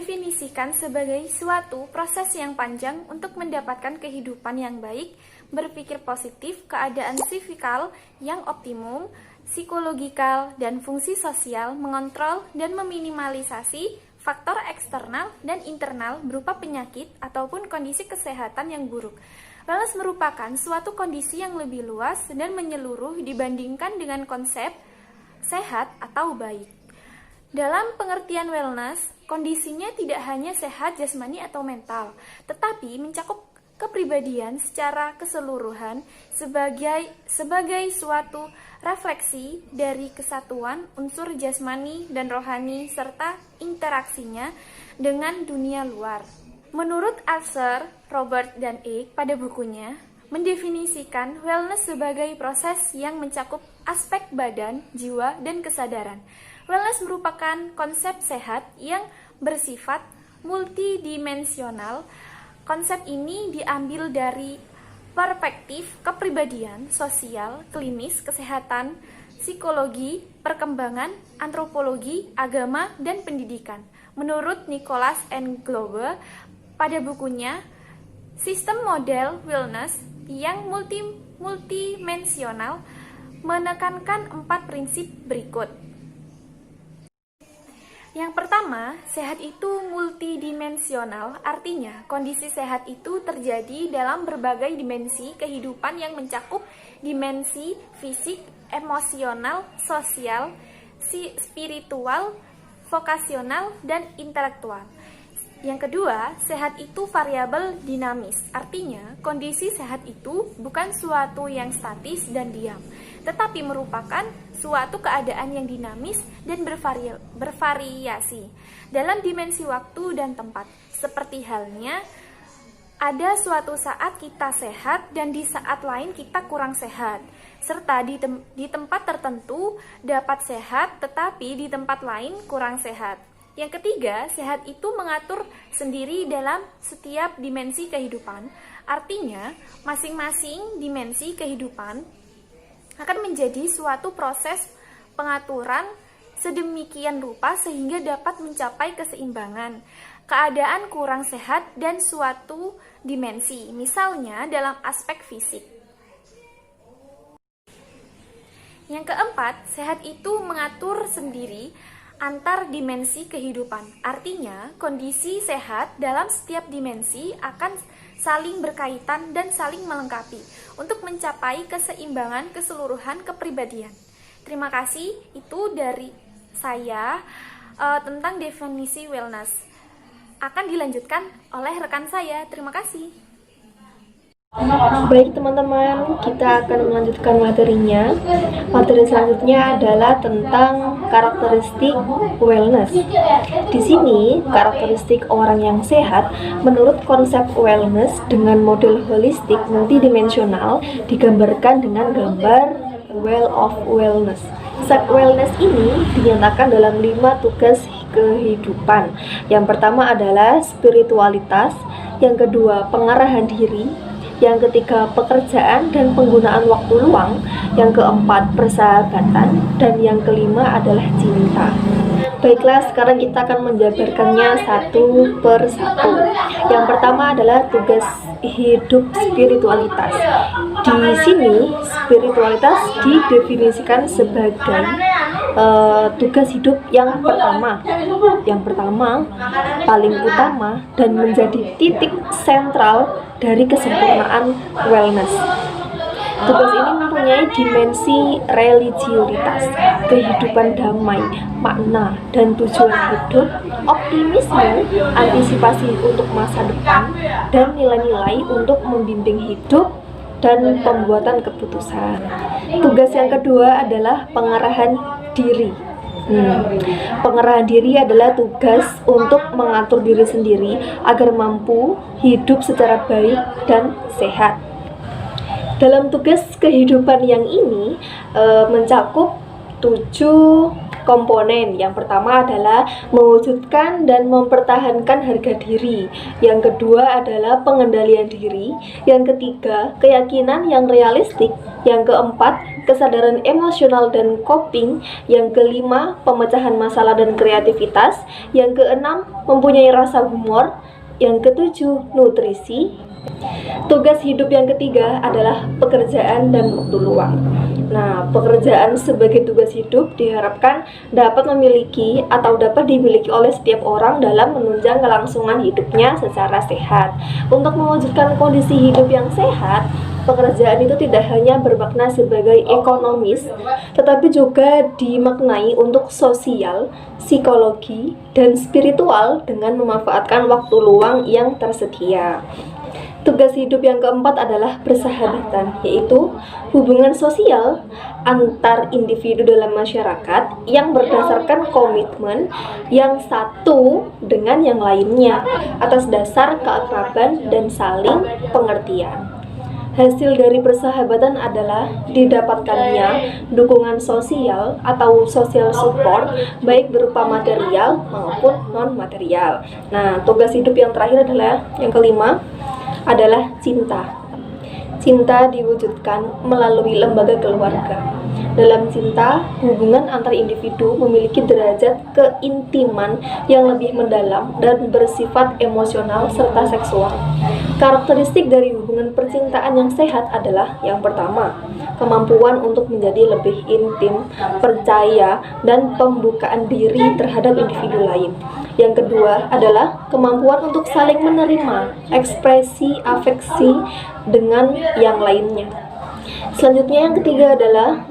mendefinisikan sebagai suatu proses yang panjang untuk mendapatkan kehidupan yang baik, berpikir positif, keadaan psifikal yang optimum, psikologikal, dan fungsi sosial, mengontrol dan meminimalisasi faktor eksternal dan internal berupa penyakit ataupun kondisi kesehatan yang buruk. Wellness merupakan suatu kondisi yang lebih luas dan menyeluruh dibandingkan dengan konsep sehat atau baik. Dalam pengertian wellness, kondisinya tidak hanya sehat jasmani atau mental, tetapi mencakup kepribadian secara keseluruhan sebagai suatu refleksi dari kesatuan unsur jasmani dan rohani serta interaksinya dengan dunia luar. Menurut Arthur, Robert, dan Icke pada bukunya, mendefinisikan wellness sebagai proses yang mencakup aspek badan, jiwa, dan kesadaran. Wellness merupakan konsep sehat yang bersifat multidimensional. Konsep ini diambil dari perspektif kepribadian, sosial, klinis, kesehatan, psikologi, perkembangan, antropologi, agama, dan pendidikan. Menurut Nicholas N. Glover, pada bukunya, Sistem Model Wellness yang multidimensional menekankan 4 prinsip berikut. Yang pertama, sehat itu multidimensional, artinya kondisi sehat itu terjadi dalam berbagai dimensi kehidupan yang mencakup dimensi fisik, emosional, sosial, spiritual, vokasional, dan intelektual. Yang kedua, sehat itu variabel dinamis, artinya kondisi sehat itu bukan suatu yang statis dan diam, tetapi merupakan suatu keadaan yang dinamis dan bervariasi dalam dimensi waktu dan tempat. Seperti halnya, ada suatu saat kita sehat dan di saat lain kita kurang sehat, serta di tempat tertentu dapat sehat tetapi di tempat lain kurang sehat. Yang ketiga, sehat itu mengatur sendiri dalam setiap dimensi kehidupan. Artinya, masing-masing dimensi kehidupan akan menjadi suatu proses pengaturan sedemikian rupa sehingga dapat mencapai keseimbangan. Keadaan kurang sehat dan suatu dimensi, misalnya dalam aspek fisik. Yang keempat, sehat itu mengatur sendiri antar dimensi kehidupan. Artinya, kondisi sehat dalam setiap dimensi akan saling berkaitan dan saling melengkapi untuk mencapai keseimbangan keseluruhan kepribadian. Terima kasih, itu dari saya tentang definisi wellness. Akan dilanjutkan oleh rekan saya. Terima kasih. Baik teman-teman, kita akan melanjutkan materinya. Materi selanjutnya adalah tentang karakteristik wellness. Di sini, karakteristik orang yang sehat menurut konsep wellness dengan model holistik multidimensional digambarkan dengan gambar Wheel of Wellness. Wellness ini dinyatakan dalam 5 tugas kehidupan. Yang pertama adalah spiritualitas, yang kedua pengarahan diri, yang ketiga pekerjaan dan penggunaan waktu luang, yang keempat persahabatan, dan yang kelima adalah cinta. Baiklah, sekarang kita akan menjabarkannya satu per satu. Yang pertama adalah tugas hidup spiritualitas. Di sini spiritualitas didefinisikan sebagai tugas hidup yang pertama, paling utama, dan menjadi titik sentral dari kesempurnaan wellness. Tugas ini mempunyai dimensi religiusitas, kehidupan damai, makna dan tujuan hidup, optimisme, antisipasi untuk masa depan, dan nilai-nilai untuk membimbing hidup dan pembuatan keputusan. Tugas yang kedua adalah pengarahan diri. Pengarahan diri adalah tugas untuk mengatur diri sendiri agar mampu hidup secara baik dan sehat. Dalam tugas kehidupan yang ini mencakup 7 komponen. Yang pertama adalah mewujudkan dan mempertahankan harga diri. Yang kedua adalah pengendalian diri. Yang ketiga, keyakinan yang realistik. Yang keempat, kesadaran emosional dan coping. Yang kelima, pemecahan masalah dan kreativitas. Yang keenam, mempunyai rasa humor. Yang ketujuh, nutrisi. Tugas hidup yang ketiga adalah pekerjaan dan waktu luang. Nah, pekerjaan sebagai tugas hidup diharapkan dapat memiliki atau dapat dimiliki oleh setiap orang dalam menunjang kelangsungan hidupnya secara sehat. Untuk mewujudkan kondisi hidup yang sehat, pekerjaan itu tidak hanya bermakna sebagai ekonomis, tetapi juga dimaknai untuk sosial, psikologi, dan spiritual dengan memanfaatkan waktu luang yang tersedia. Tugas hidup yang keempat adalah persahabatan, yaitu hubungan sosial antar individu dalam masyarakat yang berdasarkan komitmen yang satu dengan yang lainnya atas dasar keakraban dan saling pengertian. Hasil dari persahabatan adalah didapatkannya dukungan sosial atau social support baik berupa material maupun non-material. Nah, tugas hidup yang terakhir adalah yang kelima adalah cinta. Cinta diwujudkan melalui lembaga keluarga. Dalam cinta, hubungan antar individu memiliki derajat keintiman yang lebih mendalam dan bersifat emosional serta seksual. Karakteristik dari hubungan percintaan yang sehat adalah yang pertama, kemampuan untuk menjadi lebih intim, percaya, dan pembukaan diri terhadap individu lain. Yang kedua adalah kemampuan untuk saling menerima ekspresi afeksi dengan yang lainnya. Selanjutnya yang ketiga adalah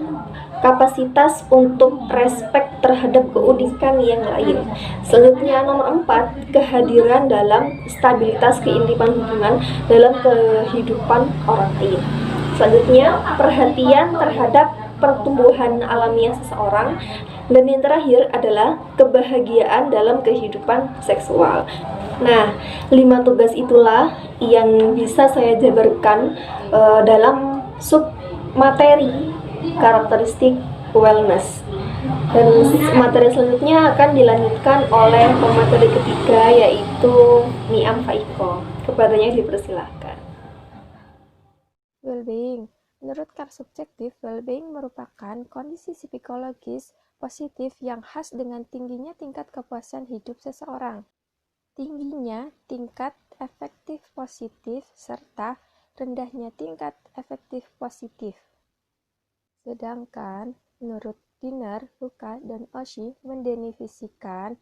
kapasitas untuk respek terhadap keunikan yang lain. Selanjutnya nomor 4, kehadiran dalam stabilitas keintiman hubungan dalam kehidupan orang lain. Selanjutnya perhatian terhadap pertumbuhan alamiah seseorang. Dan yang terakhir adalah kebahagiaan dalam kehidupan seksual. Nah, 5 tugas itulah yang bisa saya jabarkan dalam sub materi karakteristik wellness. Dan materi selanjutnya akan dilanjutkan oleh pemateri ketiga, yaitu Niam Faiko. Kepadanya dipersilahkan. Well-being. Menurut Carl Subjektif, well-being merupakan kondisi psikologis positif yang khas dengan tingginya tingkat kepuasan hidup seseorang, tingginya tingkat efektif positif, serta rendahnya tingkat efektif positif. Sedangkan menurut Dinner, Luca, dan Oshie mendefinisikan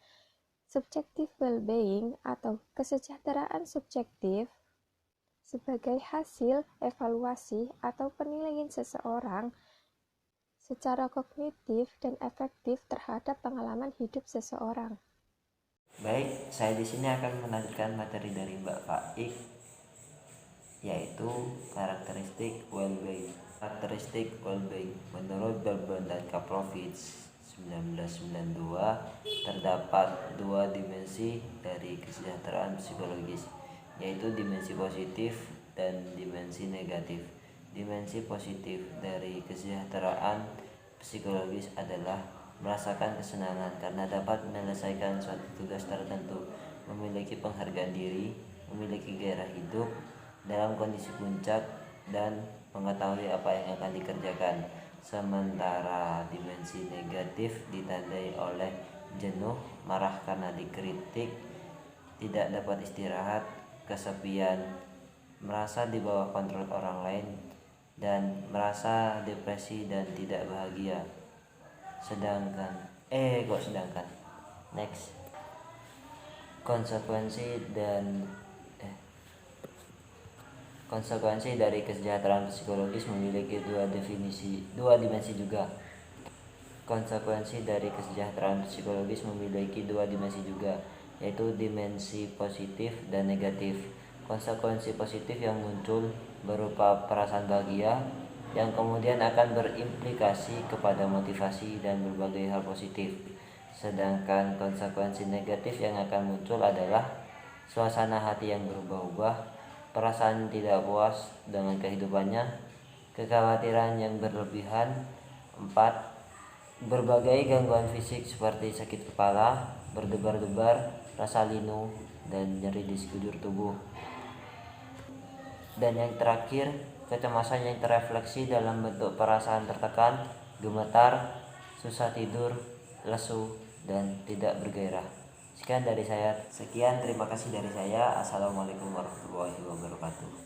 subjektif well-being atau kesejahteraan subjektif sebagai hasil evaluasi atau penilaian seseorang secara kognitif dan efektif terhadap pengalaman hidup seseorang. Baik, saya di sini akan melanjutkan materi dari Mbak Faik, yaitu karakteristik well-being. Karakteristik well-being menurut Berban dan Kaplowitz 1992 terdapat 2 dimensi dari kesejahteraan psikologis, yaitu dimensi positif dan dimensi negatif. Dimensi positif dari kesejahteraan psikologis adalah merasakan kesenangan karena dapat menyelesaikan suatu tugas tertentu, memiliki penghargaan diri, memiliki gairah hidup dalam kondisi puncak, dan mengetahui apa yang akan dikerjakan. Sementara dimensi negatif ditandai oleh jenuh, marah karena dikritik, tidak dapat istirahat, kesepian, merasa di bawah kontrol orang lain, dan merasa depresi dan tidak bahagia. Next. Konsekuensi dari kesejahteraan psikologis memiliki dua dimensi juga. Konsekuensi dari kesejahteraan psikologis memiliki 2 dimensi juga, yaitu dimensi positif dan negatif. Konsekuensi positif yang muncul berupa perasaan bahagia yang kemudian akan berimplikasi kepada motivasi dan berbagai hal positif. Sedangkan konsekuensi negatif yang akan muncul adalah suasana hati yang berubah-ubah, perasaan tidak puas dengan kehidupannya, kekhawatiran yang berlebihan. 4. berbagai gangguan fisik seperti sakit kepala, berdebar-debar, rasa linu, dan nyeri di sekujur tubuh. Dan yang terakhir, kecemasan yang terefleksi dalam bentuk perasaan tertekan, gemetar, susah tidur, lesu, dan tidak bergairah. Sekian, terima kasih dari saya. Assalamualaikum warahmatullahi wabarakatuh.